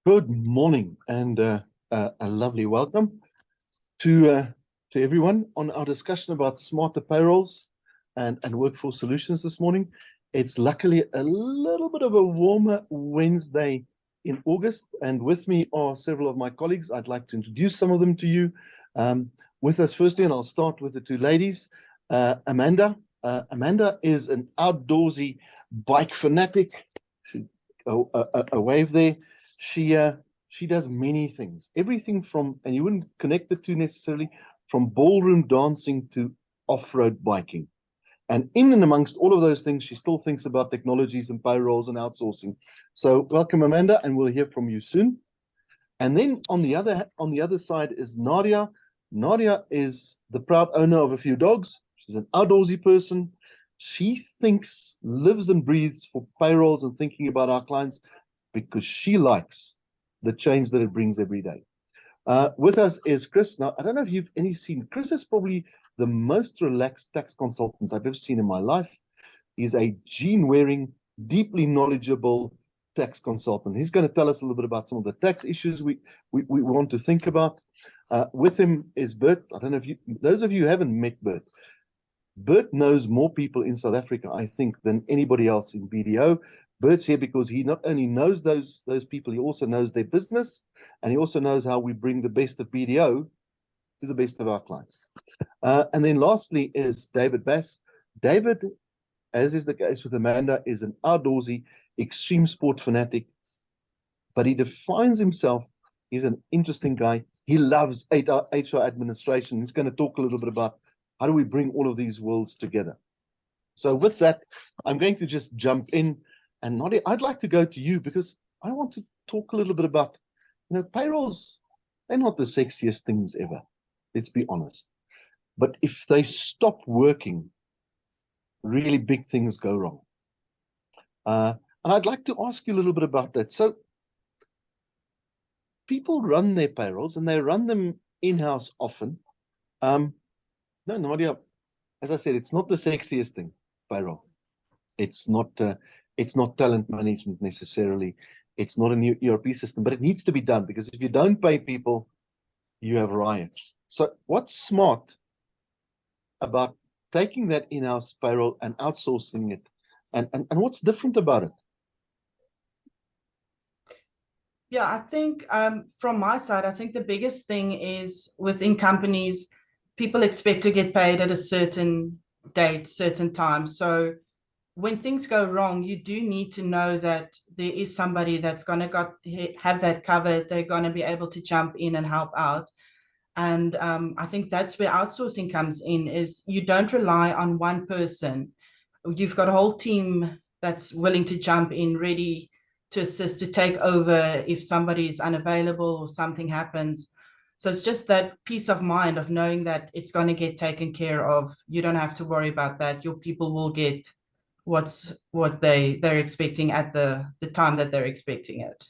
Good morning and a lovely welcome to everyone on our discussion about smarter payrolls and workforce solutions this morning. It's luckily a little bit of a warmer Wednesday in August, and with me are several of my colleagues. I'd like to introduce some of them to you. With us firstly, and I'll start with the two ladies, Amanda. Amanda is an outdoorsy bike fanatic. A wave there. She does many things, everything from, and you wouldn't connect the two necessarily, from ballroom dancing to off-road biking. And in and amongst all of those things, she still thinks about technologies and payrolls and outsourcing. So welcome, Amanda, and we'll hear from you soon. And then on the other side is Nadia. Nadia is the proud owner of a few dogs. She's an outdoorsy person. She thinks, lives and breathes for payrolls and thinking about our clients because she likes the change that it brings every day. With us is Chris. Now, I don't know if you've seen, Chris is probably the most relaxed tax consultant I've ever seen in my life. He's a gene-wearing, deeply knowledgeable tax consultant. He's going to tell us a little bit about some of the tax issues we want to think about. With him is Bert. I don't know if those of you who haven't met Bert, Bert knows more people in South Africa, I think, than anybody else in BDO. Bert's here because he not only knows those people, he also knows their business, and he also knows how we bring the best of BDO to the best of our clients. And then lastly is David Bass. David, as is the case with Amanda, is an outdoorsy, extreme sport fanatic, but he defines himself. He's an interesting guy. He loves HR administration. He's going to talk a little bit about how do we bring all of these worlds together. So with that, I'm going to just jump in. And Nadia, I'd like to go to you because I want to talk a little bit about, payrolls, they're not the sexiest things ever. Let's be honest. But if they stop working, really big things go wrong. And I'd like to ask you a little bit about that. So people run their payrolls and they run them in-house often. No, Nadia, as I said, it's not the sexiest thing, payroll. It's not talent management necessarily. It's not a new ERP system, but it needs to be done because if you don't pay people, you have riots. So what's smart about taking that in-house payroll and outsourcing it? And what's different about it? Yeah, I think from my side, I think the biggest thing is within companies, people expect to get paid at a certain date, certain time. So when things go wrong, you do need to know that there is somebody that's going to have that covered. They're going to be able to jump in and help out. And I think that's where outsourcing comes in, is you don't rely on one person. You've got a whole team that's willing to jump in, ready to assist, to take over if somebody is unavailable or something happens. So it's just that peace of mind of knowing that it's going to get taken care of. You don't have to worry about that. Your people will get what they're expecting at the time that they're expecting it.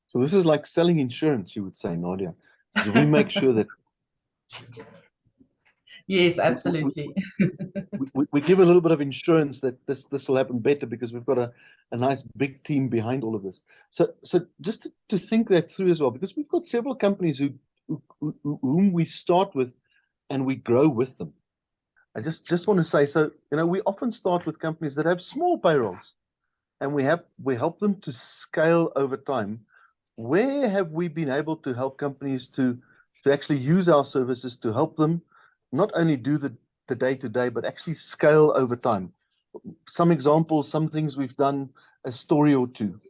So this is like selling insurance, you would say, Nadia. So we make sure that yes, absolutely. we give a little bit of insurance that this will happen better because we've got a nice big team behind all of this. So just to think that through as well, because we've got several companies whom we start with and we grow with them. I just want to say, so we often start with companies that have small payrolls, and we help them to scale over time. Where have we been able to help companies to actually use our services to help them not only do the day-to-day, but actually scale over time? Some examples, some things we've done, a story or two.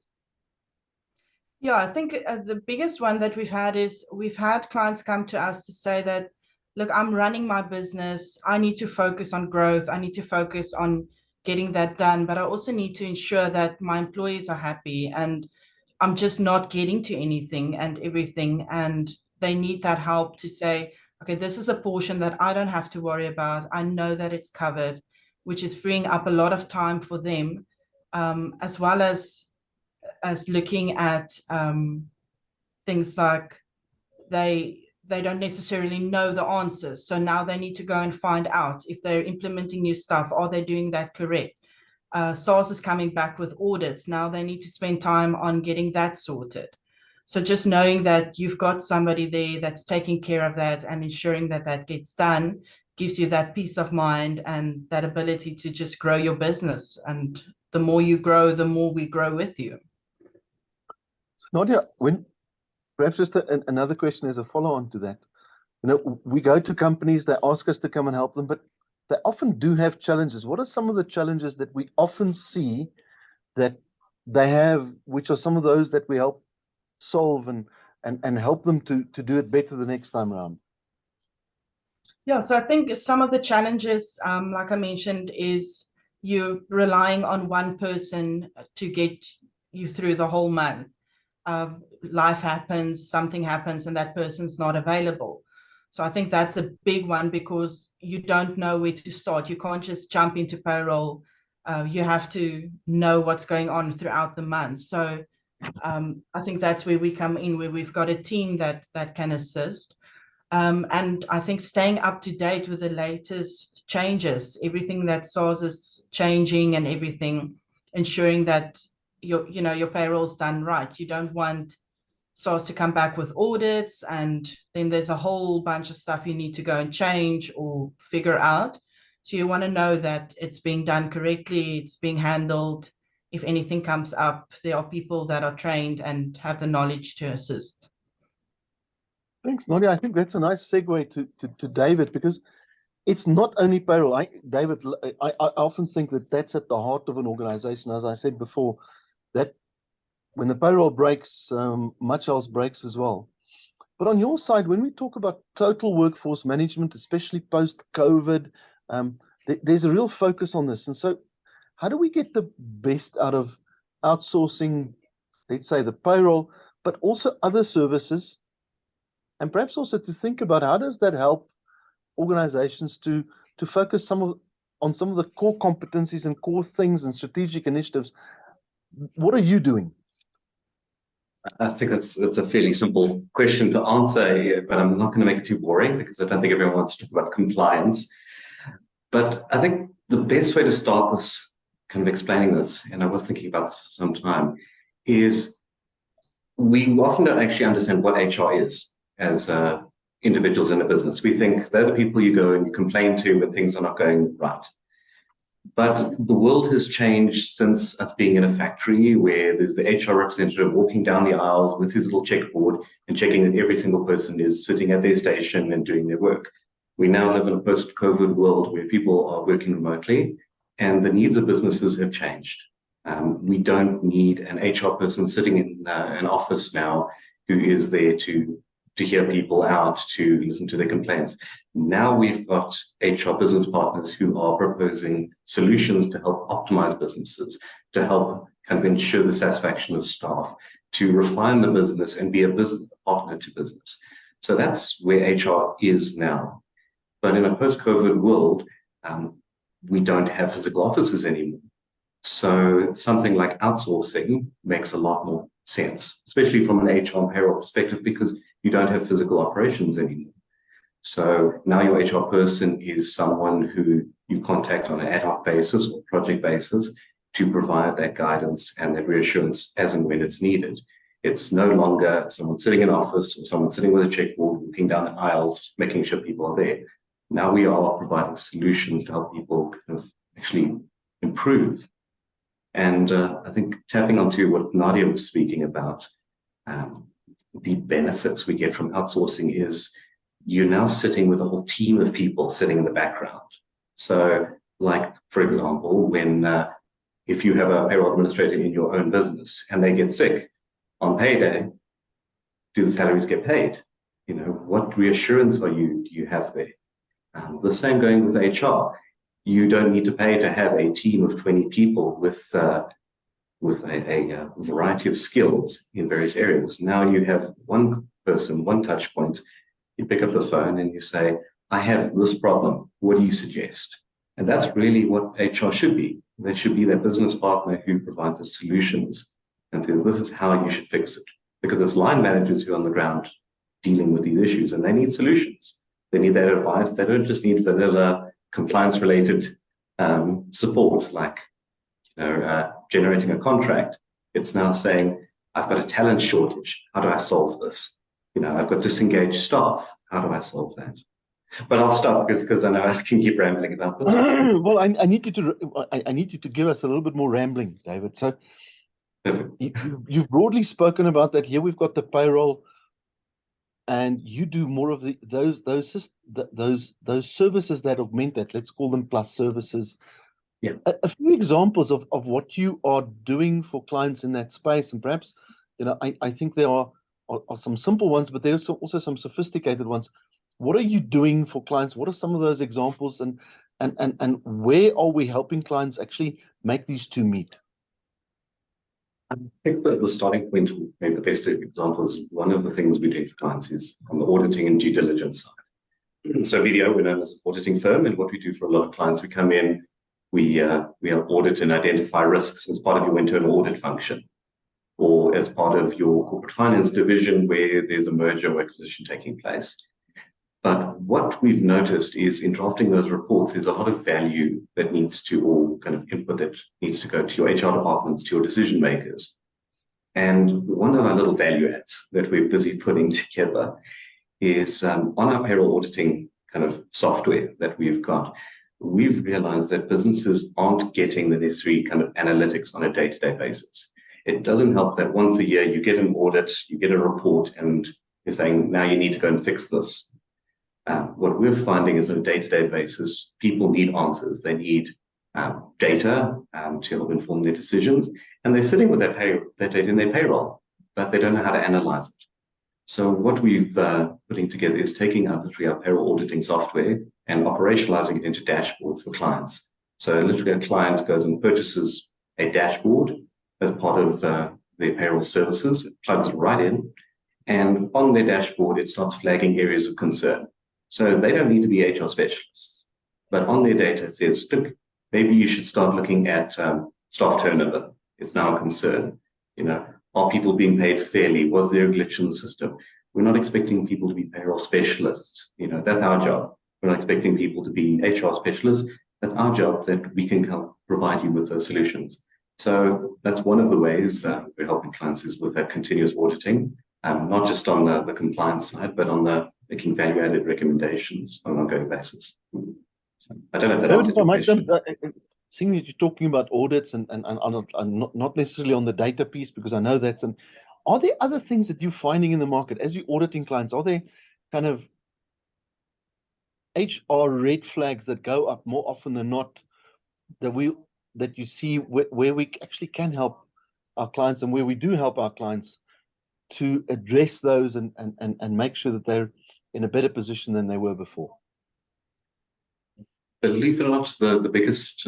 Yeah, I think the biggest one that we've had is we've had clients come to us to say that, look, I'm running my business. I need to focus on growth. I need to focus on getting that done. But I also need to ensure that my employees are happy and I'm just not getting to anything and everything. And they need that help to say, okay, this is a portion that I don't have to worry about. I know that it's covered, which is freeing up a lot of time for them, as well as looking at things like they don't necessarily know the answers. So now they need to go and find out if they're implementing new stuff, are they doing that correct? SARS is coming back with audits. Now they need to spend time on getting that sorted. So just knowing that you've got somebody there that's taking care of that and ensuring that that gets done gives you that peace of mind and that ability to just grow your business. And the more you grow, the more we grow with you. Nadia, perhaps just another question as a follow-on to that. We go to companies, they ask us to come and help them, but they often do have challenges. What are some of the challenges that we often see that they have, which are some of those that we help solve and help them to do it better the next time around? Yeah, so I think some of the challenges, like I mentioned, is you relying on one person to get you through the whole month. Life happens, something happens, and that person's not available. So I think that's a big one because you don't know where to start. You can't just jump into payroll. You have to know what's going on throughout the month. So I think that's where we come in, where we've got a team that can assist. And I think staying up to date with the latest changes, everything that SARS is changing and everything, ensuring that your payroll's done right. You don't want SARS to come back with audits and then there's a whole bunch of stuff you need to go and change or figure out. So you want to know that it's being done correctly, it's being handled. If anything comes up, there are people that are trained and have the knowledge to assist. Thanks, Nadia. I think that's a nice segue to David, because it's not only payroll. David, I often think that that's at the heart of an organization. As I said before, that when the payroll breaks, much else breaks as well. But on your side, when we talk about total workforce management, especially post-COVID, there's a real focus on this. And so how do we get the best out of outsourcing, let's say the payroll, but also other services? And perhaps also to think about how does that help organizations to focus on some of the core competencies and core things and strategic initiatives. What are you doing? I think that's a fairly simple question to answer, but I'm not going to make it too boring because I don't think everyone wants to talk about compliance. But I think the best way to start this kind of explaining this, and I was thinking about this for some time, is we often don't actually understand what HR is as individuals in a business. We think they're the people you go and you complain to when things are not going right. But the world has changed since us being in a factory where there's the HR representative walking down the aisles with his little checkboard and checking that every single person is sitting at their station and doing their work. We now live in a post-COVID world where people are working remotely and the needs of businesses have changed. We don't need an HR person sitting in an office now who is there to hear people out, to listen to their complaints. Now we've got HR business partners who are proposing solutions to help optimize businesses, to help kind of ensure the satisfaction of staff, to refine the business and be a business partner to business. So that's where HR is now. But in a post-COVID world, we don't have physical offices anymore. So something like outsourcing makes a lot more sense, especially from an HR and payroll perspective, because you don't have physical operations anymore. So now your HR person is someone who you contact on an ad hoc basis or project basis to provide that guidance and that reassurance as and when it's needed. It's no longer someone sitting in an office or someone sitting with a checkboard, looking down the aisles, making sure people are there. Now we are providing solutions to help people kind of actually improve. And I think tapping onto what Nadia was speaking about, the benefits we get from outsourcing is you're now sitting with a whole team of people sitting in the background. So like, for example, when if you have a payroll administrator in your own business and they get sick on payday, do the salaries get paid? You know, what reassurance do you have there? The same going with HR. You don't need to pay to have a team of 20 people with a variety of skills in various areas. Now you have one person, one touch point. You pick up the phone and you say, I have this problem. What do you suggest? And that's really what HR should be. They should be that business partner who provides the solutions and says, this is how you should fix it. Because it's line managers who are on the ground dealing with these issues and they need solutions. They need that advice. They don't just need vanilla compliance-related support like generating a contract, it's now saying, I've got a talent shortage. How do I solve this? I've got disengaged staff. How do I solve that? But I'll stop because I know I can keep rambling about this. Well, I need you to give us a little bit more rambling, David. So you've broadly spoken about that. Here we've got the payroll, and you do more of those services that augment that. Let's call them plus services. Yeah. A few examples of what you are doing for clients in that space, and perhaps I think there are some simple ones, but there's also some sophisticated ones. What are you doing for clients? What are some of those examples, and where are we helping clients actually make these two meet? I think that the starting point, maybe the best example is one of the things we do for clients is on the auditing and due diligence side. So BDO, we're known as an auditing firm, and what we do for a lot of clients, we come in, we audit and identify risks as part of your internal audit function, or as part of your corporate finance division where there's a merger or acquisition taking place. But what we've noticed is in drafting those reports, there's a lot of value that needs to all kind of input that needs to go to your HR departments, to your decision makers. And one of our little value adds that we're busy putting together is on our payroll auditing kind of software that we've got. We've realized that businesses aren't getting the necessary kind of analytics on a day-to-day basis. It doesn't help that once a year you get an audit, you get a report, and you're saying, now you need to go and fix this. What we're finding is on a day-to-day basis, people need answers. They need data to help inform their decisions, and they're sitting with that data in their payroll, but they don't know how to analyze it. So what we've putting together is taking our payroll auditing software and operationalizing it into dashboards for clients. So literally a client goes and purchases a dashboard as part of their payroll services. It plugs right in, and on their dashboard, it starts flagging areas of concern. So they don't need to be HR specialists, but on their data, it says, look, maybe you should start looking at staff turnover. It's now a concern. Are people being paid fairly? Was there a glitch in the system? We're not expecting people to be payroll specialists. That's our job. We're not expecting people to be HR specialists. That's our job, that we can help provide you with those solutions. So that's one of the ways we're helping clients is with that continuous auditing, not just on the compliance side, but on the making value-added recommendations on an ongoing basis. So I don't know if that answers your question. Seeing that you're talking about audits and not necessarily on the data piece, because I know that's are there other things that you're finding in the market as you're auditing clients? Are there kind of HR red flags that go up more often than not that you see where we actually can help our clients, and where we do help our clients to address those and make sure that they're in a better position than they were before? Believe it or not, the biggest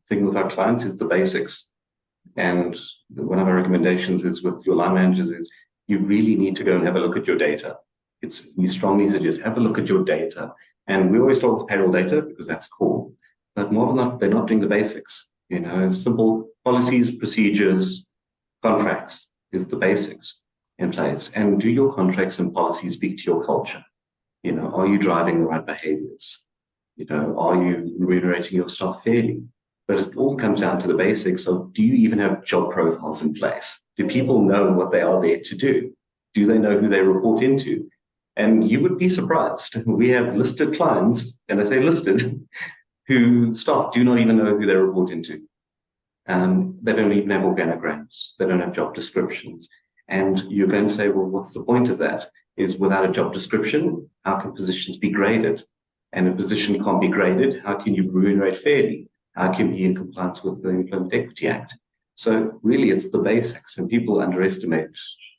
thing with our clients is the basics. And one of our recommendations is with your line managers is you really need to go and have a look at your data. We strongly suggest have a look at your data. And we always talk with payroll data because that's core. But more than that, they're not doing the basics. Simple policies, procedures, contracts is the basics in place. And do your contracts and policies speak to your culture? Are you driving the right behaviors? Are you remunerating your staff fairly? But it all comes down to the basics of, do you even have job profiles in place? Do people know what they are there to do? Do they know who they report into? And you would be surprised. We have listed clients, and I say listed, who staff do not even know who they report into. They don't even have organograms. They don't have job descriptions. And you're going to say, well, what's the point of that? Is without a job description, how can positions be graded? And a position can't be graded, how can you remunerate fairly? How can you be in compliance with the Employment Equity Act? So really, it's the basics, and people underestimate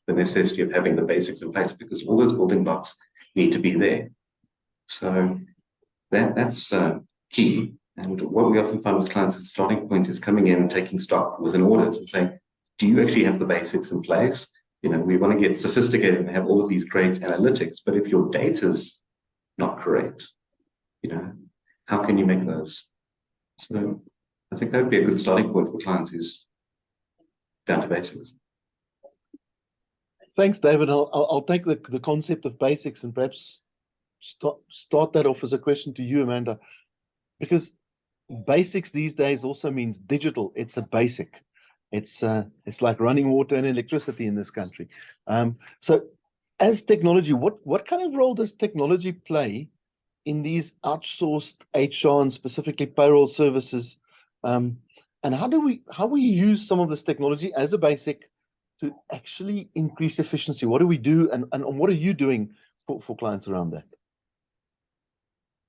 the necessity of having the basics in place because all those building blocks need to be there. So that's key. And what we often find with clients is the starting point is coming in and taking stock with an audit and saying, do you actually have the basics in place? We want to get sophisticated and have all of these great analytics, but if your data's not correct, how can you make those? So I think that would be a good starting point for clients is down to basics. Thanks, David. I'll take the concept of basics and perhaps start that off as a question to you, Amanda, because basics these days also means digital. It's a basic. It's like running water and electricity in this country. So as technology, what kind of role does technology play in these outsourced HR and specifically payroll services? And how we use some of this technology as a basic to actually increase efficiency? What do we do, and what are you doing for clients around that?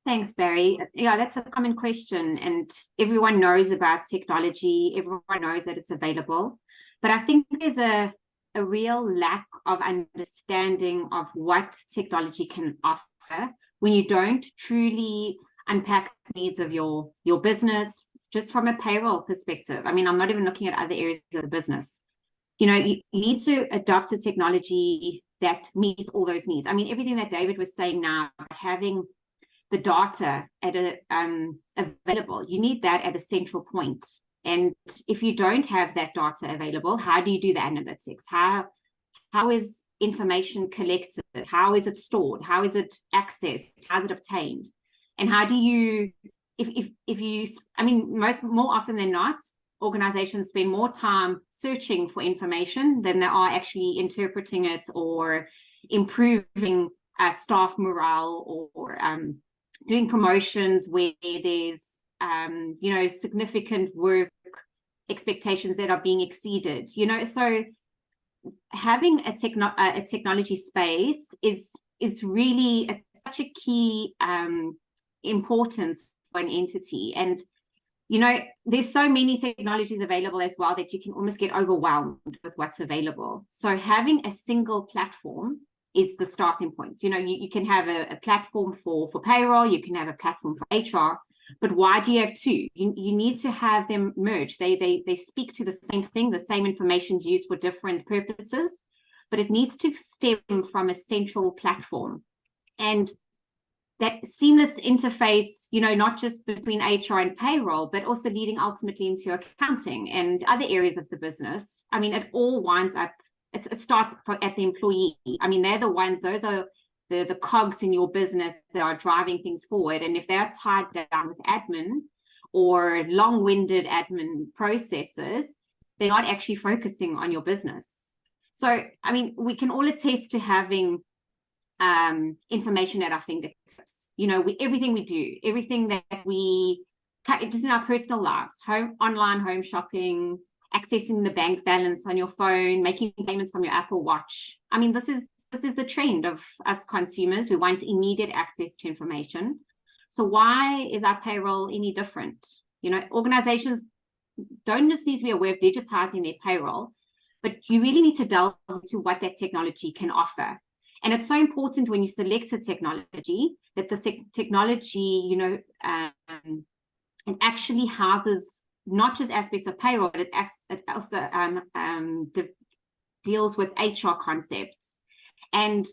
Thanks, Barry. Yeah, that's a common question, and everyone knows about technology. Everyone knows that it's available, but I think there's a real lack of understanding of what technology can offer when you don't truly unpack the needs of your business, just from a payroll perspective. I mean, I'm not even looking at other areas of the business. You know, you need to adopt a technology that meets all those needs. I mean, everything that David was saying now, having the data at available, you need that at a central point. And if you don't have that data available, how do you do the analytics? How is information collected? How is it stored? How is it accessed? How is it obtained? And how do you, if you, I mean, more often than not, organizations spend more time searching for information than they are actually interpreting it or improving staff morale, or doing promotions where there's you know, significant work expectations that are being exceeded. You know, so having a technology space is really such a key importance for an entity. And you know, there's so many technologies available as well that you can almost get overwhelmed with what's available. So having a single platform is the starting point. You know, you can have a platform for payroll, you can have a platform for HR, but why do you have two? You need to have them merge. They speak to the same thing, the same information is used for different purposes, but it needs to stem from a central platform. And that seamless interface, you know, not just between HR and payroll, but also leading ultimately into accounting and other areas of the business. I mean, it all winds up, it starts at the employee. I mean, they're the ones, those are the cogs in your business that are driving things forward. And if they're tied down with admin or long-winded admin processes, they're not actually focusing on your business. So, I mean, we can all attest to having information at our fingertips. You know, everything we do, everything that we, just in our personal lives, online home shopping, accessing the bank balance on your phone, making payments from your Apple Watch. I mean, this is the trend of us consumers. We want immediate access to information. So why is our payroll any different? You know, organizations don't just need to be aware of digitizing their payroll, but you really need to delve into what that technology can offer. And it's so important when you select a technology that the technology, you know, it actually houses not just aspects of payroll, but it also deals with HR concepts. And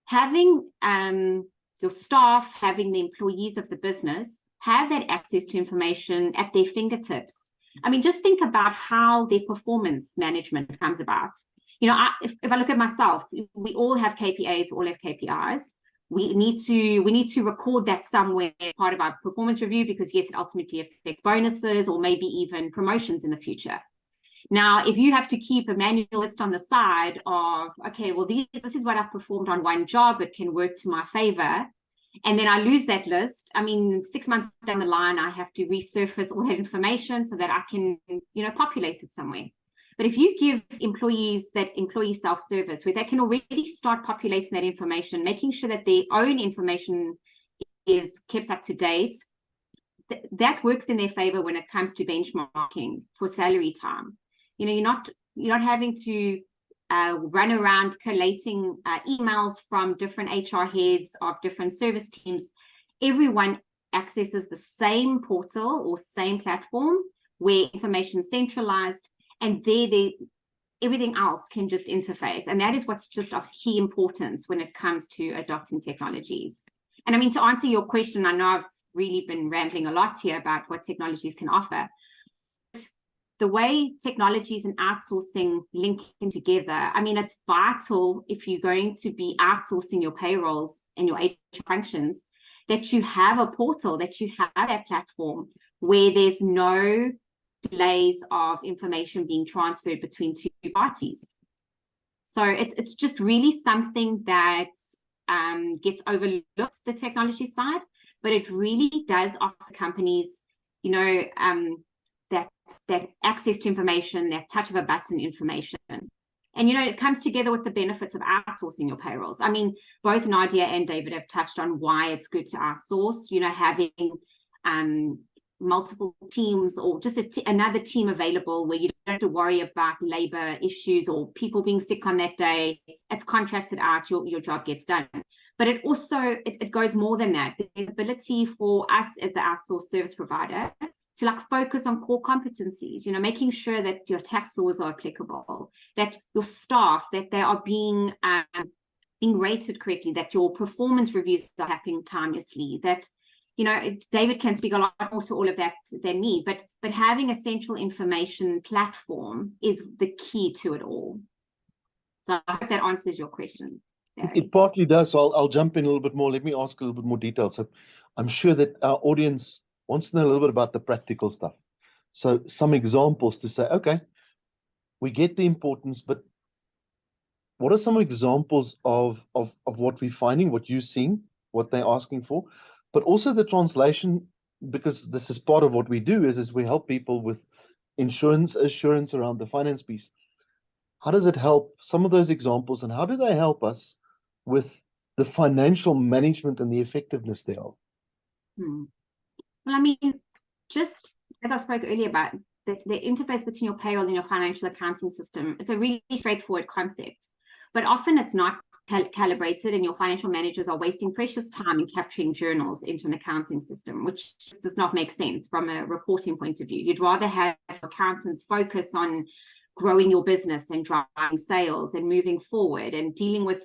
having your staff, having the employees of the business have that access to information at their fingertips. I mean, just think about how their performance management comes about. You know, if I look at myself, we all have KPAs, we all have KPIs. We need to record that somewhere as part of our performance review, because yes, it ultimately affects bonuses or maybe even promotions in the future. Now, if you have to keep a manual list on the side of, okay, well, this is what I've performed on one job, it can work to my favor, and then I lose that list, I mean, 6 months down the line, I have to resurface all that information so that I can, you know, populate it somewhere. But if you give employees that employee self-service where they can already start populating that information, making sure that their own information is kept up to date, that works in their favor when it comes to benchmarking for salary time. You know, you're not having to run around collating emails from different HR heads of different service teams. Everyone accesses the same portal or same platform where information is centralized, and everything else can just interface. And that is what's just of key importance when it comes to adopting technologies. And I mean, to answer your question, I know I've really been rambling a lot here about what technologies can offer. The way technologies and outsourcing link in together, I mean, it's vital if you're going to be outsourcing your payrolls and your HR functions, that you have a portal, that you have that platform where there's no delays of information being transferred between two parties. So it's just really something that gets overlooked, the technology side, but it really does offer companies, you know, that access to information, that touch of a button information. And, you know, it comes together with the benefits of outsourcing your payrolls. I mean, both Nadia and David have touched on why it's good to outsource, you know, having multiple teams or just another team available where you don't have to worry about labor issues or people being sick on that day. It's contracted out, your job gets done. But it also, it goes more than that. The ability for us as the outsourced service provider to like focus on core competencies, you know, making sure that your tax laws are applicable, that your staff, that they are being rated correctly, that your performance reviews are happening timelessly, that, you know, David can speak a lot more to all of that than me, but having a central information platform is the key to it all. So I hope that answers your question. It partly does. So I'll jump in a little bit more. Let me ask a little bit more detail. So I'm sure that our audience wants to know a little bit about the practical stuff. So some examples to say, okay, we get the importance, but what are some examples of what we're finding, what you're seeing, what they're asking for, but also the translation, because this is part of what we do is we help people with insurance assurance around the finance piece. How does it help some of those examples, and how do they help us with the financial management and the effectiveness thereof? Well, I mean, just as I spoke earlier about the interface between your payroll and your financial accounting system, it's a really straightforward concept, but often it's not calibrated, and your financial managers are wasting precious time in capturing journals into an accounting system, which just does not make sense from a reporting point of view. You'd rather have accountants focus on growing your business and driving sales and moving forward and dealing with,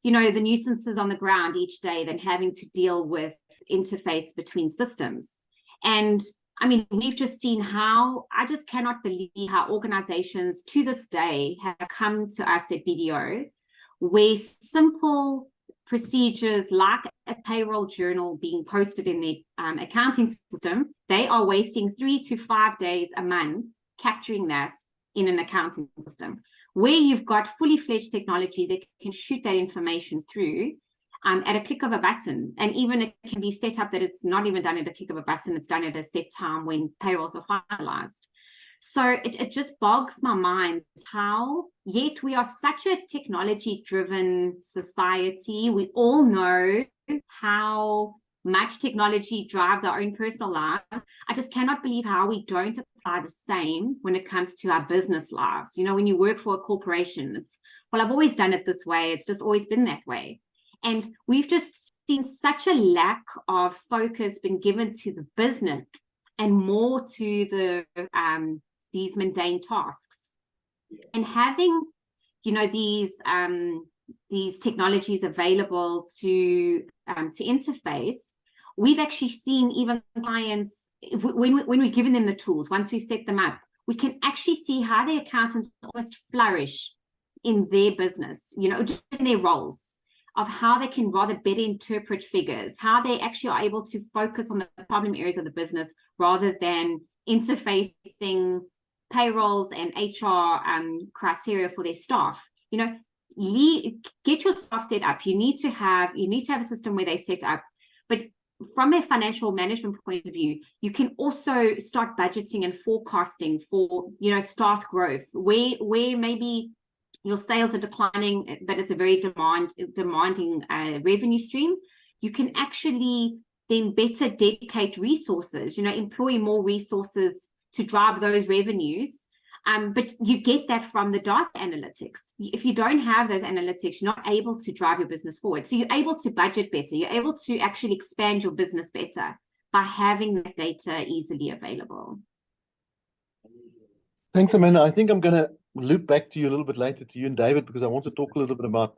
you know, the nuisances on the ground each day than having to deal with interface between systems. And I mean, we've just seen how, I just cannot believe how organizations to this day have come to us at BDO, where simple procedures like a payroll journal being posted in the accounting system, they are wasting 3 to 5 days a month capturing that in an accounting system, where you've got fully fledged technology that can shoot that information through at a click of a button. And even it can be set up that it's not even done at a click of a button, it's done at a set time when payrolls are finalized. So it just bogs my mind how, yet we are such a technology-driven society. We all know how much technology drives our own personal lives. I just cannot believe how we don't apply the same when it comes to our business lives. You know, when you work for a corporation, it's, well, I've always done it this way. It's just always been that way. And we've just seen such a lack of focus being given to the business and more to the these mundane tasks. And having, you know, these technologies available to interface, we've actually seen even clients, when we've given them the tools, once we've set them up, we can actually see how the accountants almost flourish in their business, you know, just in their roles, of how they can rather better interpret figures, how they actually are able to focus on the problem areas of the business rather than interfacing payrolls and HR criteria for their staff. You know, get your staff set up. You need to have a system where they set up, but from a financial management point of view, you can also start budgeting and forecasting for, you know, staff growth, where maybe your sales are declining, but it's a very demanding revenue stream. You can actually then better dedicate resources, you know, employ more resources to drive those revenues. But you get that from the data analytics. If you don't have those analytics, you're not able to drive your business forward. So you're able to budget better. You're able to actually expand your business better by having that data easily available. Thanks, Amanda. I think I'm going to loop back to you a little bit later, to you and David, because I want to talk a little bit about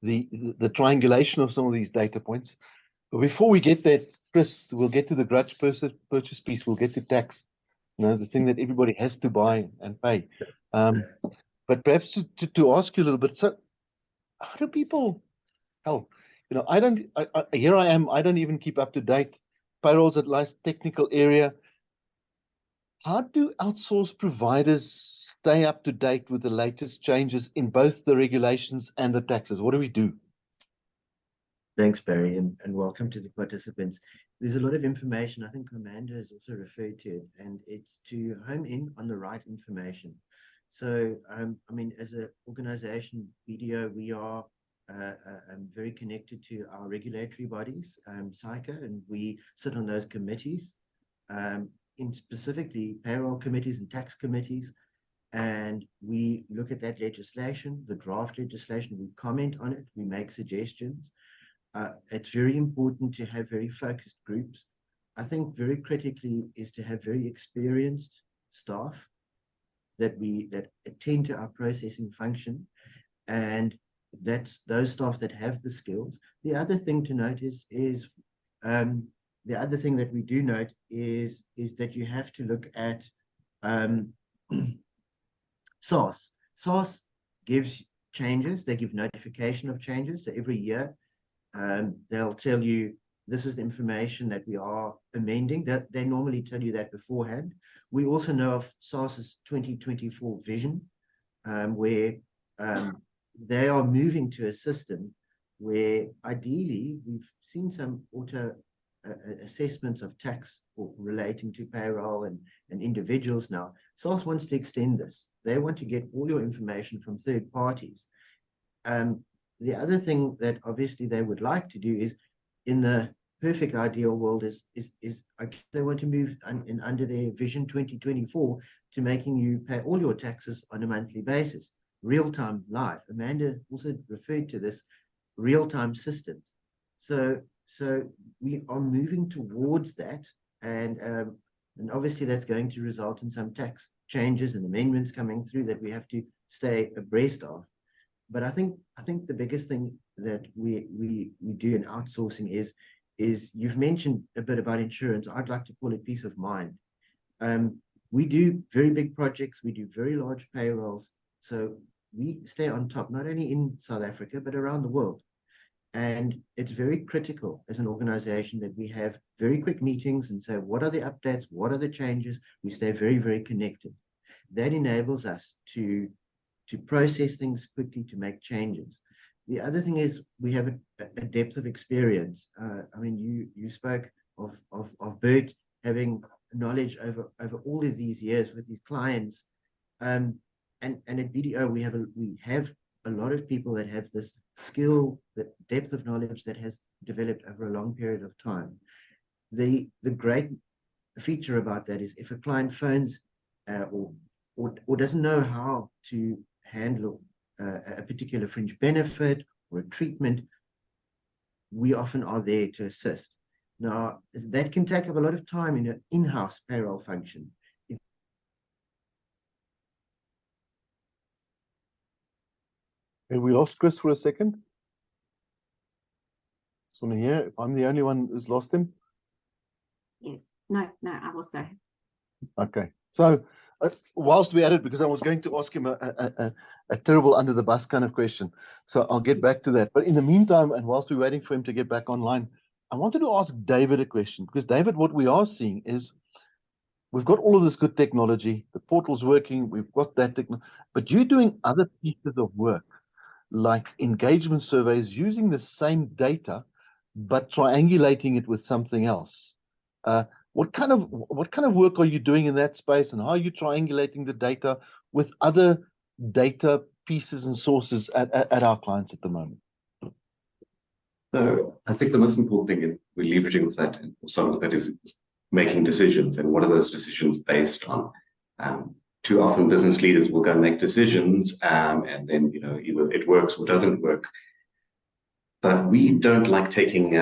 the triangulation of some of these data points. But before we get there, Chris, we'll get to the grudge purchase piece. We'll get to tax, you know, the thing that everybody has to buy and pay. But perhaps to ask you a little bit, so how do people, hell, you know, here I am, I don't even keep up to date payrolls at last technical area. How do outsource providers stay up to date with the latest changes in both the regulations and the taxes? What do we do? Thanks, Barry, and welcome to the participants. There's a lot of information. I think Amanda has also referred to it, and it's to home in on the right information. So, I mean, as an organization, BDO, we are very connected to our regulatory bodies, PSYCA, and we sit on those committees, in specifically payroll committees and tax committees, and we look at that legislation, the draft legislation, we comment on it, we make suggestions. It's very important to have very focused groups. I think very critically is to have very experienced staff that attend to our processing function, and that's those staff that have the skills. The other thing to note is the other thing that we do note is that you have to look at SaaS. SaaS gives changes, they give notification of changes. So every year, they'll tell you this is the information that we are amending. That they normally tell you that beforehand. We also know of SaaS's 2024 vision, where they are moving to a system where ideally we've seen some auto assessments of tax relating to payroll and individuals now. SaaS wants to extend this. They want to get all your information from third parties. The other thing that obviously they would like to do is, in the perfect ideal world, is they want to move under their Vision 2024 to making you pay all your taxes on a monthly basis, real-time, live. Amanda also referred to this, real-time systems. So we are moving towards that, and obviously that's going to result in some tax changes and amendments coming through that we have to stay abreast of. But I think the biggest thing that we do in outsourcing is you've mentioned a bit about insurance. I'd like to call it peace of mind. We do very big projects, we do very large payrolls, so we stay on top, not only in South Africa, but around the world. And it's very critical as an organization that we have very quick meetings and say, what are the updates? What are the changes? We stay very, very connected. That enables us to process things quickly, to make changes. The other thing is we have a depth of experience. I mean, you spoke of Bert having knowledge over all of these years with his clients. And at BDO, we have a lot of people that have this skill, that depth of knowledge that has developed over a long period of time. The great feature about that is if a client phones or doesn't know how to handle a particular fringe benefit or a treatment, we often are there to assist. Now, that can take up a lot of time in an in-house payroll function. And we lost Chris for a second. Just want to hear if I'm the only one who's lost him. Yes. No, I will say. Okay. So whilst we're at it, because I was going to ask him a terrible under the bus kind of question. So I'll get back to that. But in the meantime, and whilst we're waiting for him to get back online, I wanted to ask David a question, because David, what we are seeing is we've got all of this good technology, the portal's working, we've got that technology, but you're doing other pieces of work, like engagement surveys using the same data, but triangulating it with something else. What kind of work are you doing in that space, and how are you triangulating the data with other data pieces and sources at our clients at the moment? So I think the most important thing we're leveraging with that, some of that is making decisions, and what are those decisions based on? Too often business leaders will go and make decisions, and then either it works or doesn't work. But we don't like taking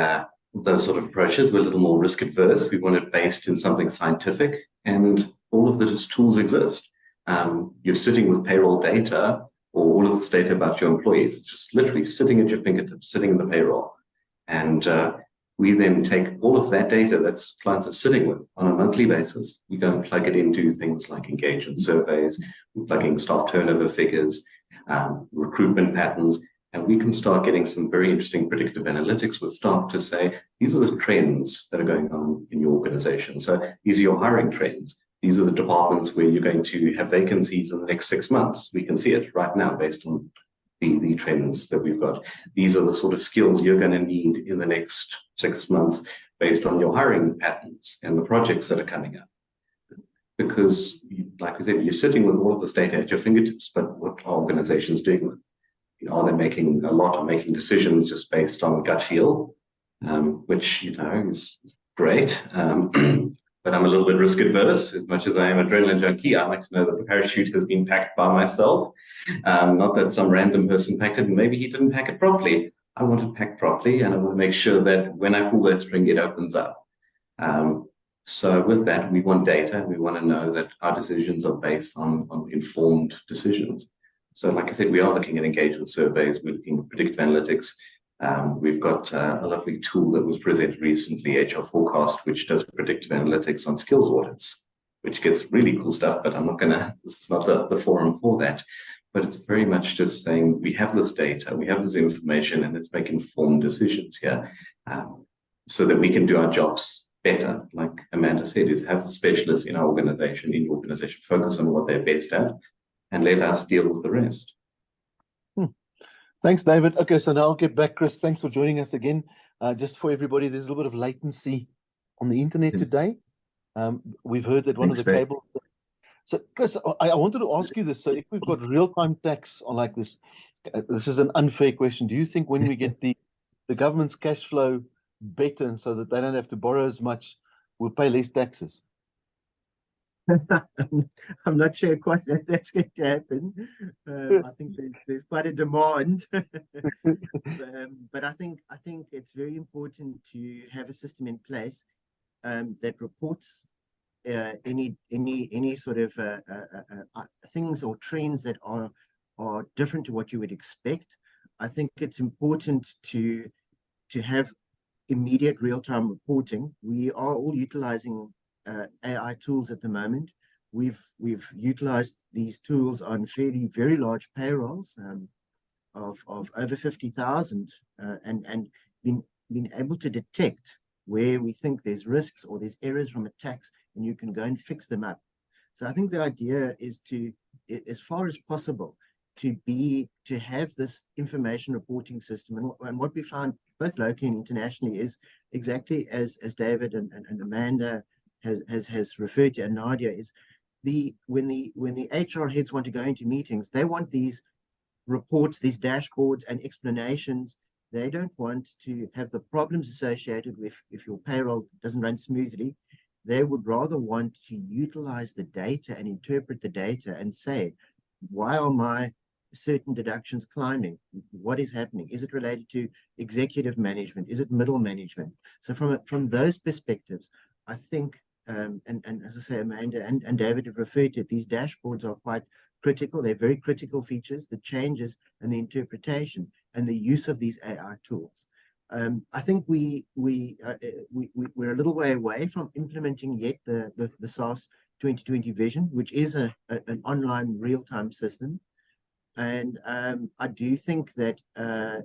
those sort of approaches. We're a little more risk adverse. We want it based in something scientific, and all of those tools exist. You're sitting with payroll data, or all of this data about your employees. It's just literally sitting at your fingertips, sitting in the payroll. And we then take all of that data that clients are sitting with on a monthly basis. We go and plug it into things like engagement surveys, we're plugging staff turnover figures, recruitment patterns, And we can start getting some very interesting predictive analytics with staff to say, these are the trends that are going on in your organization. So these are your hiring trends. These are the departments where you're going to have vacancies in the next 6 months. We can see it right now based on the trends that we've got. These are the sort of skills you're going to need in the next 6 months based on your hiring patterns and the projects that are coming up. Because, like I said, you're sitting with all of this data at your fingertips, but what are organizations doing with it? Are they making a lot of making decisions just based on gut feel, which, is great. But I'm a little bit risk adverse. As much as I am adrenaline junkie, I like to know that the parachute has been packed by myself. Not that some random person packed it and maybe he didn't pack it properly. I want it packed properly, and I want to make sure that when I pull that string, it opens up. So with that, we want data. We want to know that our decisions are based on informed decisions. So like I said, we are looking at engagement surveys. We're looking at predictive analytics. We've got a lovely tool that was presented recently, HR Forecast, which does predictive analytics on skills audits, which gets really cool stuff, but this is not the forum for that. But it's very much just saying, we have this data, we have this information, and let's make informed decisions here so that we can do our jobs better. Like Amanda said, is have the specialists in our organization, in your organization, focus on what they're best at, and let us deal with the rest. Thanks, David. Okay, so now I'll get back. Chris, thanks for joining us again. Just for everybody, there's a little bit of latency on the internet today. We've heard that one of the cables. So, Chris, I wanted to ask you this. So, if we've got real-time tax on like this, this is an unfair question. Do you think when we get the government's cash flow better, and so that they don't have to borrow as much, we'll pay less taxes? I'm not sure quite that that's going to happen. I think there's quite a demand, but I think it's very important to have a system in place that reports any sort of things or trends that are different to what you would expect. I think it's important to have immediate real-time reporting. We are all utilizing AI tools at the moment. We've utilized these tools on very large payrolls of over 50,000 and been able to detect where we think there's risks or there's errors from a tax, and you can go and fix them up. So I think the idea is to, as far as possible, to have this information reporting system. And what we found both locally and internationally is exactly as David and Amanda has referred to, and Nadia, is when the HR heads want to go into meetings, they want these reports, these dashboards and explanations. They don't want to have the problems associated with if your payroll doesn't run smoothly. They would rather want to utilize the data and interpret the data and say, why are my certain deductions climbing? What is happening? Is it related to executive management? Is it middle management? So from those perspectives, I think, and as I say, Amanda and David have referred to it, these dashboards are quite critical. They're very critical features, the changes and the interpretation and the use of these AI tools. I think we're a little way away from implementing yet the SARS 2020 vision, which is an online real-time system. And I do think that,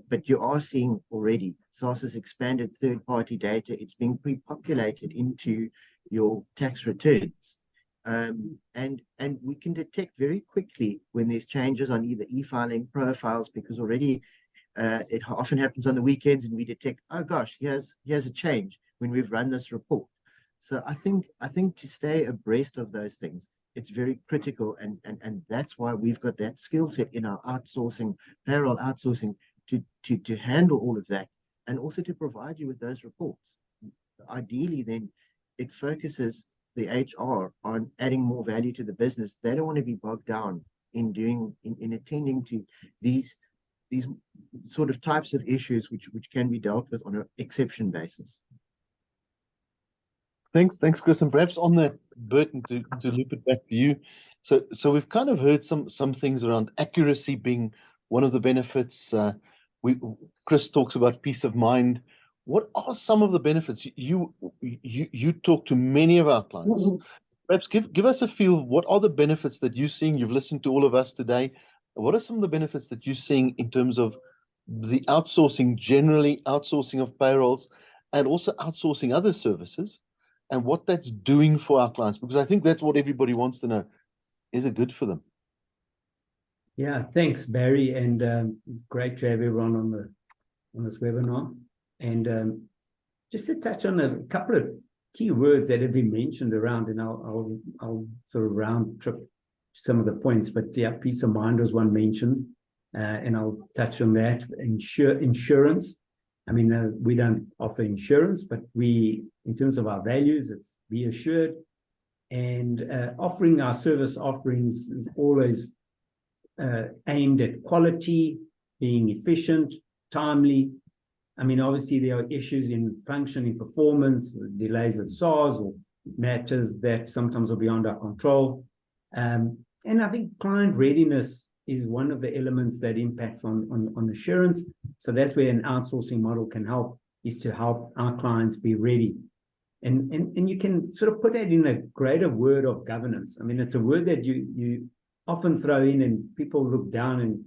but you are seeing already, SARS has expanded third-party data. It's being pre-populated into your tax returns. And we can detect very quickly when there's changes on either e-filing profiles, because already it often happens on the weekends, and we detect, oh gosh, here's a change when we've run this report. So I think to stay abreast of those things, it's very critical, and that's why we've got that skill set in our outsourcing, payroll outsourcing, to handle all of that, and also to provide you with those reports. Ideally, then it focuses the HR on adding more value to the business. They don't want to be bogged down in attending to these sort of types of issues which can be dealt with on an exception basis. Thanks, Chris. And perhaps on that, Burton, to loop it back to you. So we've kind of heard some things around accuracy being one of the benefits. Chris talks about peace of mind. What are some of the benefits? You talk to many of our clients. Perhaps give us a feel. What are the benefits that you're seeing? You've listened to all of us today. What are some of the benefits that you're seeing in terms of the outsourcing generally, outsourcing of payrolls, and also outsourcing other services, and what that's doing for our clients, because I think that's what everybody wants to know. Is it good for them? Yeah, thanks, Barry, and great to have everyone on this webinar. And just to touch on a couple of key words that have been mentioned around, and I'll sort of round trip some of the points. But yeah, peace of mind was one mentioned, and I'll touch on that. Insurance. I mean, we don't offer insurance, but we, in terms of our values, it's be assured. And offering our service offerings is always aimed at quality, being efficient, timely. I mean, obviously there are issues in functioning performance, delays with SARS, or matters that sometimes are beyond our control. And I think client readiness is one of the elements that impacts on assurance. So that's where an outsourcing model can help, is to help our clients be ready. And you can sort of put that in a greater word of governance. I mean, it's a word that you often throw in, and people look down and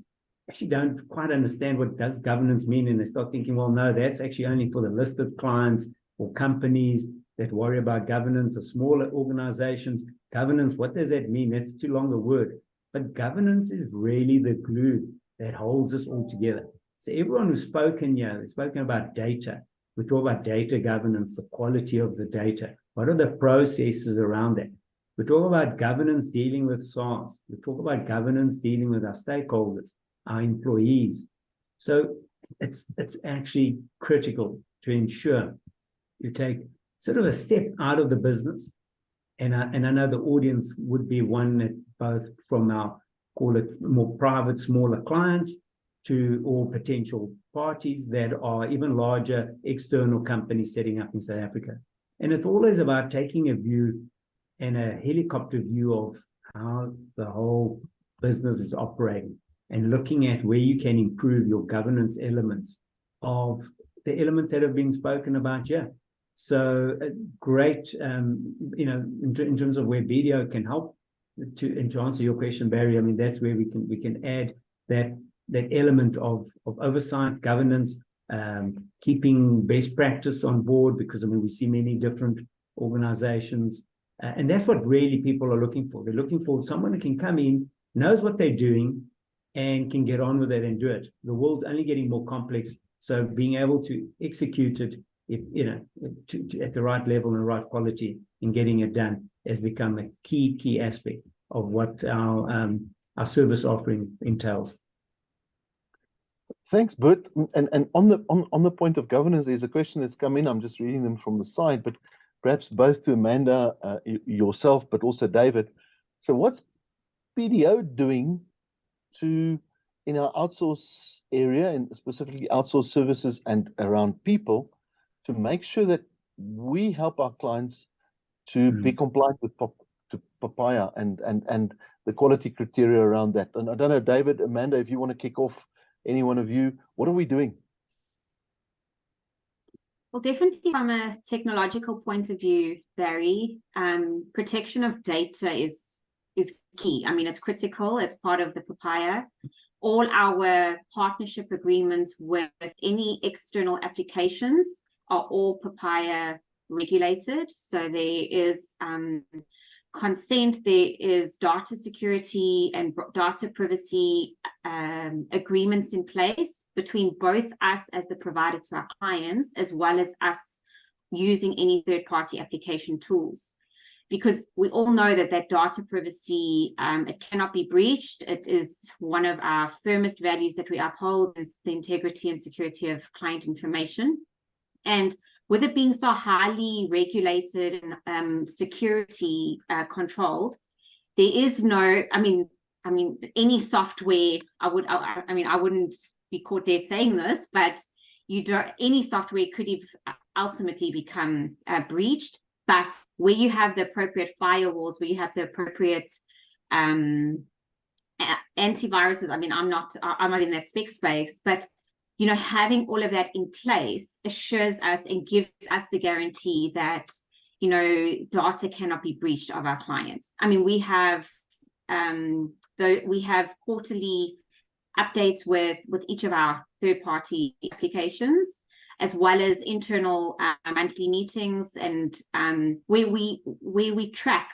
actually don't quite understand what does governance mean, and they start thinking, well, no, that's actually only for the listed clients or companies that worry about governance, or smaller organizations. Governance, what does that mean? That's too long a word. But governance is really the glue that holds us all together. So everyone who's spoken here has spoken about data. We talk about data governance, the quality of the data. What are the processes around that? We talk about governance dealing with SARS. We talk about governance dealing with our stakeholders, our employees. So it's actually critical to ensure you take sort of a step out of the business. And I know the audience would be one that both from our, call it more private, smaller clients, to all potential parties that are even larger external companies setting up in South Africa. And it's always about taking a view and a helicopter view of how the whole business is operating, and looking at where you can improve your governance elements of the elements that have been spoken about here. So great, in terms of where BDO can help to answer your question, Barry. I mean, that's where we can add that element of oversight, governance, keeping best practice on board, because I mean, we see many different organizations, and that's what really people are looking for. They're looking for someone who can come in, knows what they're doing, and can get on with it and do it. The world's only getting more complex, so being able to execute it, at the right level and right quality in getting it done has become a key aspect of what our service offering entails. Thanks, Bert. And on the point of governance, there's a question that's come in. I'm just reading them from the side, but perhaps both to Amanda, yourself, but also David. So what's BDO doing in our outsource area, and specifically outsource services and around people, to make sure that we help our clients to be compliant with Papaya and the quality criteria around that? And I don't know, David, Amanda, if you want to kick off, any one of you, what are we doing? Well, definitely from a technological point of view, Barry, protection of data is key. I mean, it's critical. It's part of the Papaya. All our partnership agreements with any external applications are all Papaya regulated. So there is consent, there is data security and data privacy agreements in place between both us as the provider to our clients, as well as us using any third-party application tools. Because we all know that data privacy, it cannot be breached. It is one of our firmest values that we uphold, is the integrity and security of client information. And with it being so highly regulated and security controlled, there is no, I mean, any software, I wouldn't be caught there saying this, but any software could have ultimately become breached. But where you have the appropriate firewalls, where you have the appropriate antiviruses, I mean, I'm not in that spec space, but having all of that in place assures us and gives us the guarantee that, data cannot be breached of our clients. I mean, we have quarterly updates with each of our third-party applications, as well as internal monthly meetings, and where we track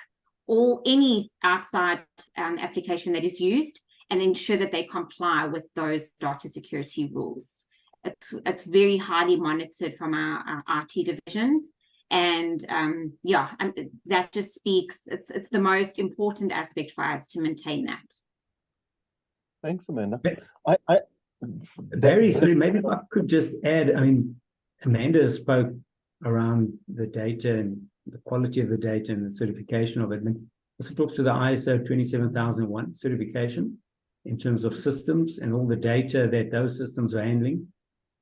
any outside application that is used and ensure that they comply with those data security rules. It's very highly monitored from our IT division, and that just speaks. It's the most important aspect for us to maintain that. Thanks, Amanda. Barry, sorry, maybe if I could just add, I mean, Amanda spoke around the data and the quality of the data and the certification of it. And also talks to the ISO 27001 certification in terms of systems and all the data that those systems are handling.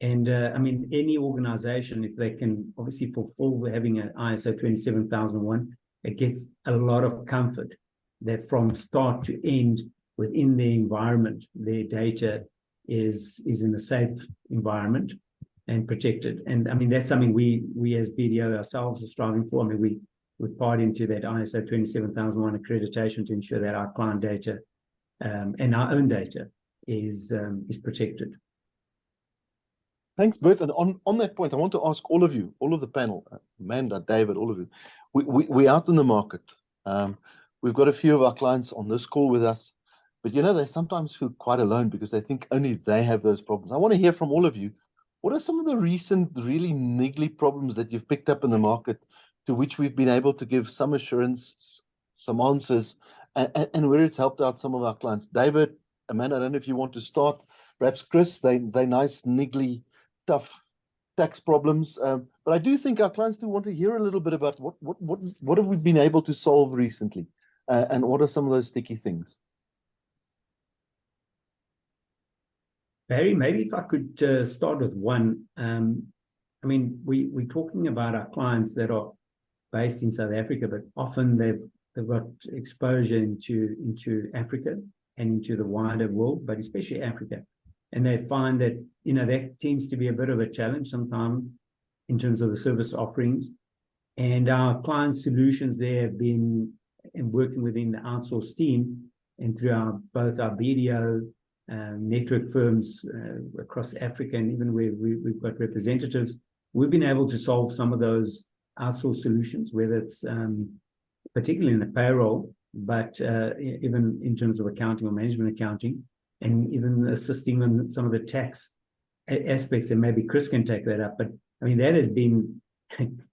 And I mean, any organization, if they can obviously fulfill having an ISO 27001, it gets a lot of comfort that from start to end within the environment, their data is in a safe environment and protected. And I mean, that's something we as BDO ourselves are striving for. I mean, we're part into that ISO 27001 accreditation to ensure that our client data and our own data is protected. Thanks, Bert. And on that point, I want to ask all of you, all of the panel, Amanda, David, all of you, we're out in the market. We've got a few of our clients on this call with us, but you know, they sometimes feel quite alone because they think only they have those problems. I want to hear from all of you. What are some of the recent, really niggly problems that you've picked up in the market to which we've been able to give some assurance, some answers, and where it's helped out some of our clients? David, Amanda, I don't know if you want to start. Perhaps Chris, they nice, niggly, tough tax problems. But I do think our clients do want to hear a little bit about what have we been able to solve recently, and what are some of those sticky things. Barry, maybe if I could start with one. I mean, we're talking about our clients that are based in South Africa, but often they've got exposure into Africa and into the wider world, but especially Africa. And they find that, you know, that tends to be a bit of a challenge sometimes in terms of the service offerings. And our client solutions there have been working within the outsource team and through both our BDO network firms across Africa, and even where we've got representatives, we've been able to solve some of those outsource solutions, whether it's particularly in the payroll, but even in terms of accounting or management accounting, and even assisting in some of the tax aspects, and maybe Chris can take that up. But I mean, that has been,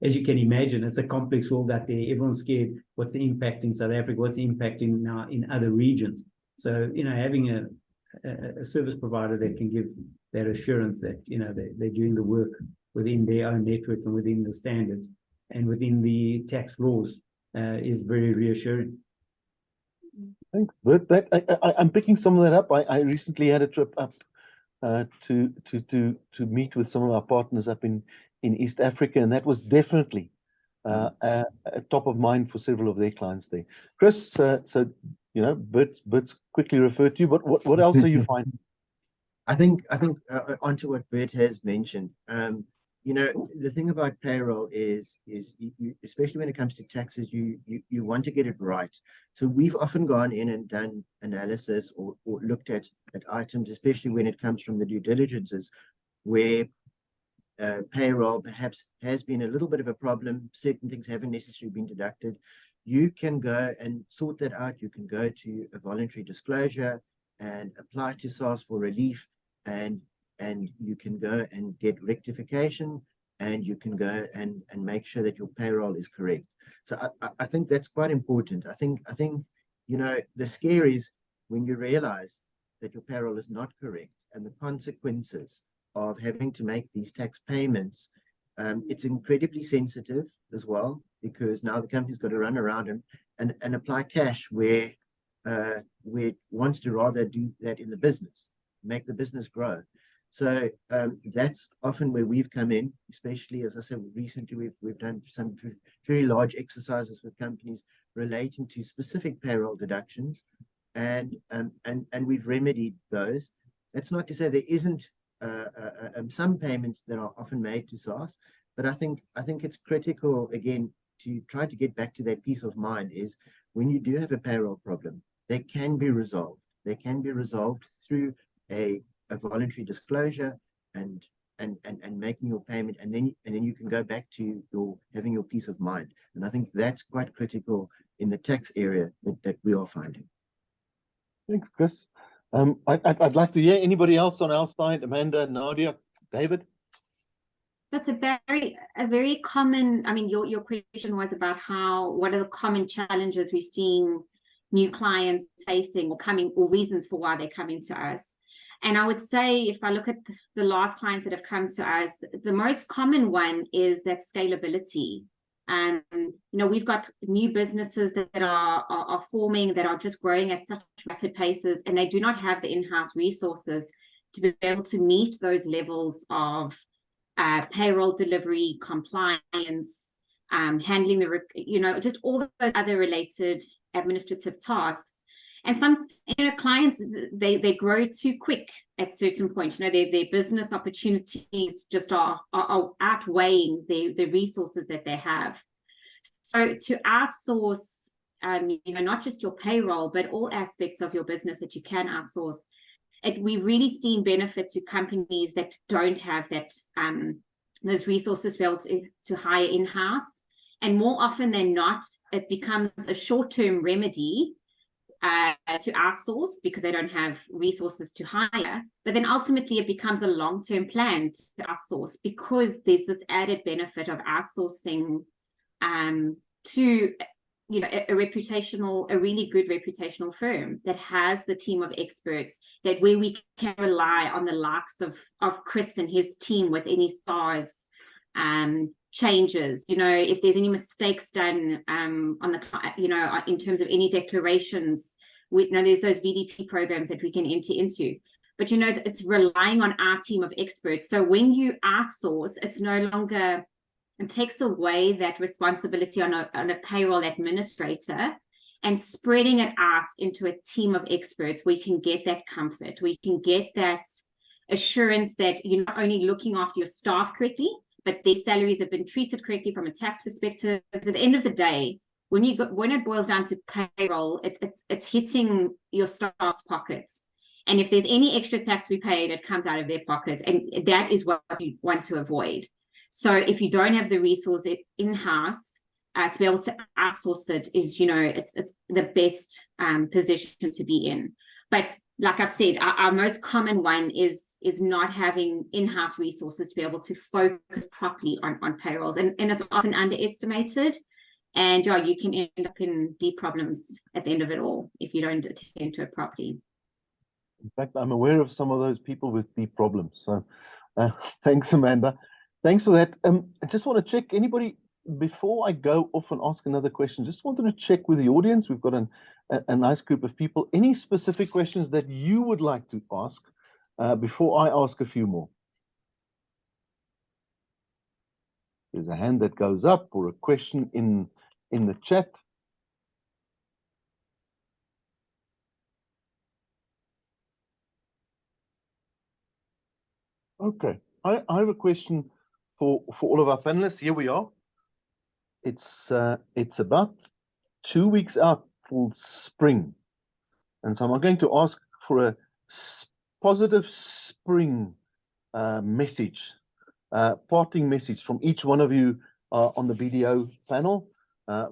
as you can imagine, it's a complex world out there. Everyone's scared. What's the impact in South Africa? What's the impact in other regions? So, you know, having a service provider that can give that assurance that, you know, they're doing the work within their own network and within the standards and within the tax laws is very reassuring. Thanks, Bert. I'm picking some of that up. I recently had a trip up to meet with some of our partners up in East Africa, and that was definitely a top of mind for several of their clients there. Chris, so you know, Bert's quickly referred to you, but what else are you finding? I think onto what Bert has mentioned. You know, the thing about payroll is you, especially when it comes to taxes, you want to get it right. So we've often gone in and done analysis or looked at items, especially when it comes from the due diligences, where payroll perhaps has been a little bit of a problem. Certain things haven't necessarily been deducted. You can go and sort that out. You can go to a voluntary disclosure and apply to SARS for relief, and you can go and get rectification, and you can go and make sure that your payroll is correct. So I think that's quite important. I think, you know, the scare is when you realize that your payroll is not correct and the consequences of having to make these tax payments. It's incredibly sensitive as well, because now the company's got to run around and apply cash where it wants to rather do that in the business, make the business grow. So that's often where we've come in, especially, as I said, recently we've done some very large exercises with companies relating to specific payroll deductions, and we've remedied those. That's not to say there isn't some payments that are often made to SARS, but I think it's critical, again, to try to get back to that peace of mind, is when you do have a payroll problem, they can be resolved. They can be resolved through a voluntary disclosure and making your payment, and then you can go back to having your peace of mind. And I think that's quite critical in the tax area that we are finding. Thanks, Chris. I'd like to hear anybody else on our side. Amanda, Nadia, David. That's a very common, I mean, your question was about what are the common challenges we're seeing new clients facing or reasons for why they're coming to us. And I would say, if I look at the last clients that have come to us, the most common one is that scalability. We've got new businesses that are forming, that are just growing at such rapid paces, and they do not have the in-house resources to be able to meet those levels of payroll delivery, compliance, handling just all those other related administrative tasks. And some clients, they grow too quick at certain points. Their business opportunities just are outweighing the resources that they have. So to outsource, not just your payroll, but all aspects of your business that you can outsource, we've really seen benefit to companies that don't have that those resources to be able to hire in-house. And more often than not, it becomes a short-term remedy to outsource because they don't have resources to hire. But then ultimately it becomes a long-term plan to outsource, because there's this added benefit of outsourcing to a really good reputational firm that has the team of experts, that where we can rely on the likes of Chris and his team with any stars changes, if there's any mistakes done on the in terms of any declarations. There's those VDP programs that we can enter into, but it's relying on our team of experts. So when you outsource, it's no longer, it takes away that responsibility on a payroll administrator and spreading it out into a team of experts. We can get that comfort, we can get that assurance that you're not only looking after your staff correctly, but their salaries have been treated correctly from a tax perspective. At the end of the day, when it boils down to payroll, it's hitting your staff's pockets. And if there's any extra tax we paid, it comes out of their pockets. And that is what you want to avoid. So if you don't have the resource in-house to be able to outsource it, is, it's the best position to be in. But like I've said, our most common one is not having in-house resources to be able to focus properly on payrolls. And it's often underestimated. And you can end up in deep problems at the end of it all if you don't attend to it properly. In fact, I'm aware of some of those people with deep problems. So thanks, Amanda. Thanks for that. I just want to check, anybody, before I go off and ask another question, just wanted to check with the audience. We've got a nice group of people. Any specific questions that you would like to ask before I ask a few more? There's a hand that goes up, or a question in the chat. Okay, I have a question for all of our panelists. Here we are. It's about 2 weeks out for spring, and so I'm going to ask for a positive spring message, parting message from each one of you on the BDO panel,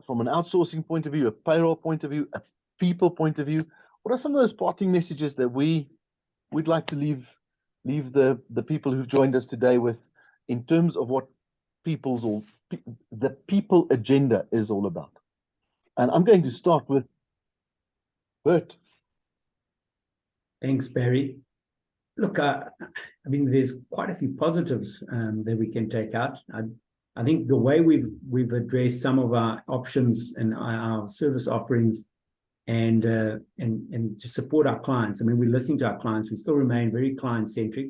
from an outsourcing point of view, a payroll point of view, a people point of view. What are some of those parting messages that we'd like to leave the people who've joined us today with, in terms of what the people agenda is all about? And I'm going to start with Bert. Thanks, Barry. Look, I mean, there's quite a few positives that we can take out. I think the way we've addressed some of our options and our service offerings, and to support our clients. I mean, we're listening to our clients. We still remain very client-centric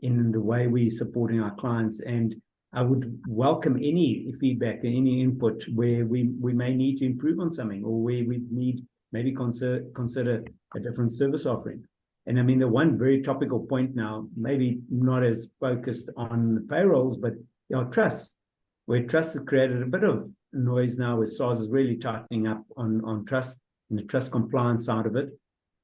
in the way we're supporting our clients. And I would welcome any feedback and any input where we may need to improve on something, or where we need maybe consider a different service offering. And I mean, the one very topical point now, maybe not as focused on payrolls, but trust, where trust has created a bit of noise now, with SARS is really tightening up on trust and the trust compliance side of it.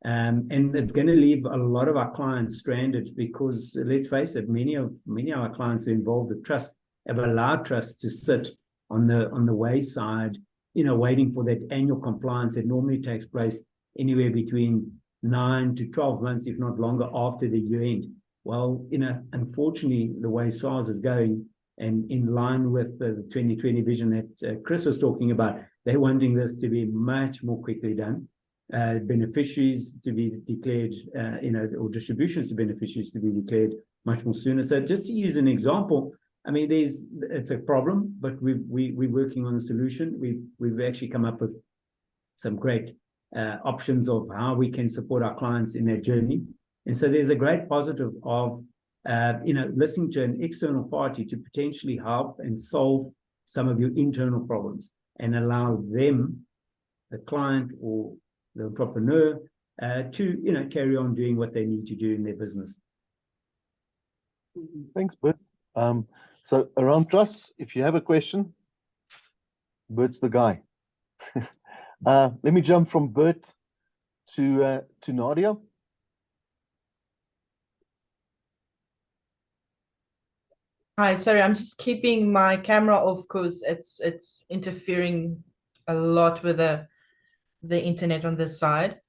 And it's going to leave a lot of our clients stranded because, let's face it, many of our clients who are involved with trust have allowed trust to sit on the wayside, waiting for that annual compliance that normally takes place anywhere between 9 to 12 months, if not longer, after the year end. Well, unfortunately, the way SARS is going, and in line with the 2020 vision that Chris was talking about, they're wanting this to be much more quickly done. Beneficiaries to be declared, or distributions to beneficiaries to be declared much more sooner. So just to use an example, I mean, it's a problem, but we're working on a solution. We've actually come up with some great options of how we can support our clients in their journey. And so there's a great positive of listening to an external party to potentially help and solve some of your internal problems and allow them, the client or the entrepreneur, to carry on doing what they need to do in their business. Thanks, Bert. So around trust, if you have a question, Bert's the guy. Let me jump from Bert to Nadia. Hi, sorry, I'm just keeping my camera off because it's interfering a lot with the internet on this side.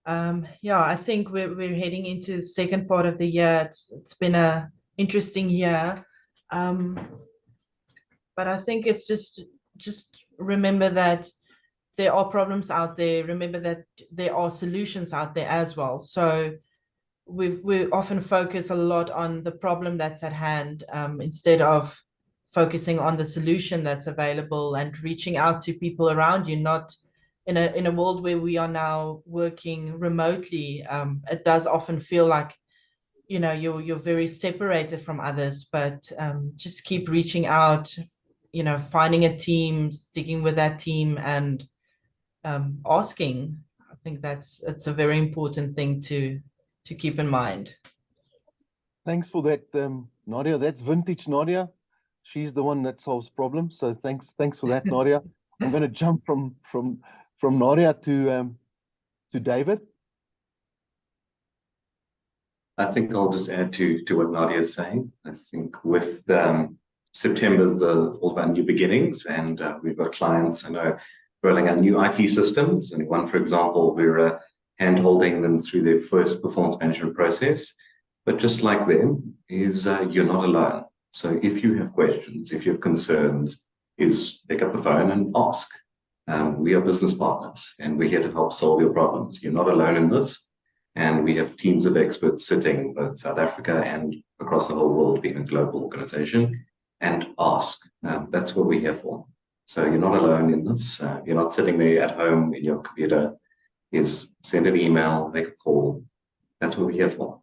Yeah, I think we're heading into the second part of the year. It's been a interesting year. But I think it's just remember that there are problems out there. Remember that there are solutions out there as well. So we often focus a lot on the problem that's at hand, instead of focusing on the solution that's available and reaching out to people around you. Not in a world where we are now working remotely, it does often feel like you're very separated from others, but just keep reaching out, finding a team, sticking with that team, and asking. I think it's a very important thing to keep in mind. Thanks for that, Nadia. That's vintage Nadia. She's the one that solves problems. So thanks for that, Nadia. I'm going to jump from Nadia to David. I think I'll just add to what Nadia is saying. I think with September's all about new beginnings, and we've got clients rolling out new IT systems. And one, for example, we're hand-holding them through their first performance management process. But just like them, you're not alone. So if you have questions, if you have concerns, pick up the phone and ask. We are business partners, and we're here to help solve your problems. You're not alone in this. And we have teams of experts sitting both South Africa and across the whole world, being a global organization, and ask. That's what we're here for. So you're not alone in this. You're not sitting there at home in your computer. Send an email, make a call. That's what we're here for.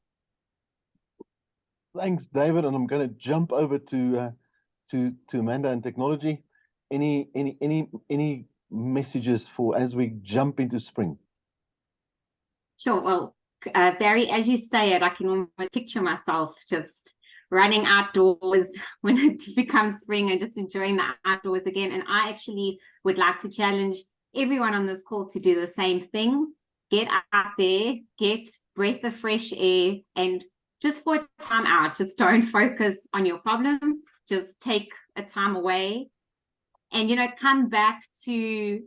Thanks, David. And I'm going to jump over to Amanda and technology. Any messages for as we jump into spring? Sure. Well, Barry, as you say it, I can almost picture myself just running outdoors when it becomes spring and just enjoying the outdoors again. And I actually would like to challenge everyone on this call to do the same thing. Get out there, get breath of fresh air, and just for a time out, just don't focus on your problems. Just take a time away and, come back to,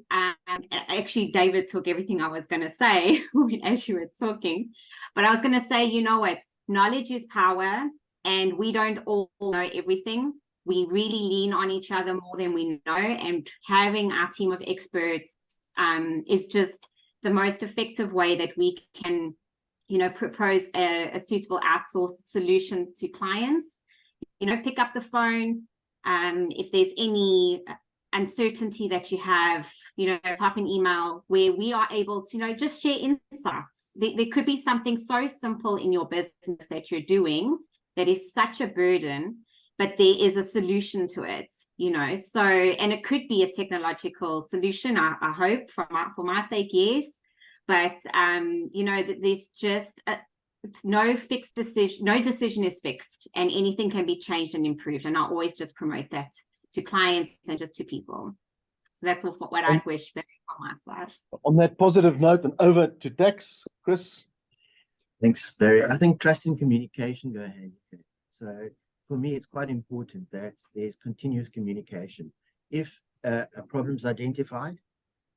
actually, David took everything I was going to say as you were talking, but I was going to say, what, knowledge is power, and we don't all know everything. We really lean on each other more than we know, and having our team of experts is just the most effective way that we can, propose a suitable outsourced solution to clients. Pick up the phone. If there's any uncertainty that you have, pop an email where we are able to, just share insights. There could be something so simple in your business that you're doing that is such a burden, but there is a solution to it, so, and it could be a technological solution, I hope, for my sake, yes. But, there's just no fixed decision, no decision is fixed, and anything can be changed and improved. And I always just promote that to clients and just to people. So that's what I'd wish from my side. On that positive note, and over to tax, Chris. Thanks, Barry. I think trust and communication go hand in hand. So for me, it's quite important that there's continuous communication. If a problem's identified,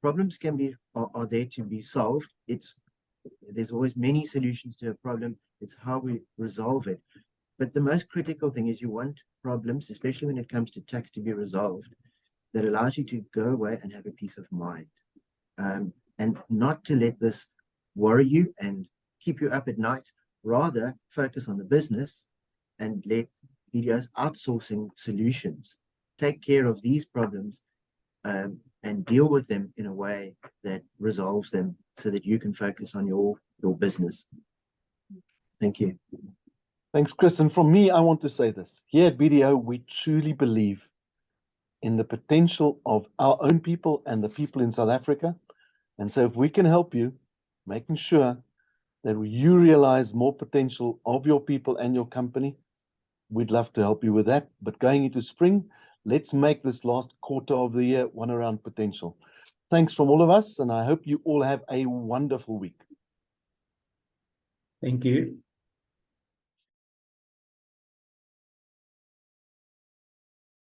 problems are there to be solved. There's always many solutions to a problem. It's how we resolve it. But the most critical thing is you want problems, especially when it comes to tax, to be resolved that allows you to go away and have a peace of mind, and not to let this worry you and keep you up at night. Rather focus on the business and let BDO's outsourcing solutions take care of these problems, and deal with them in a way that resolves them so that you can focus on your business. Thank you. Thanks, Chris. And from me, I want to say this. Here at BDO, we truly believe in the potential of our own people and the people in South Africa. And so if we can help you, making sure that you realize more potential of your people and your company, we'd love to help you with that. But going into spring, let's make this last quarter of the year one around potential. Thanks from all of us, and I hope you all have a wonderful week. Thank you.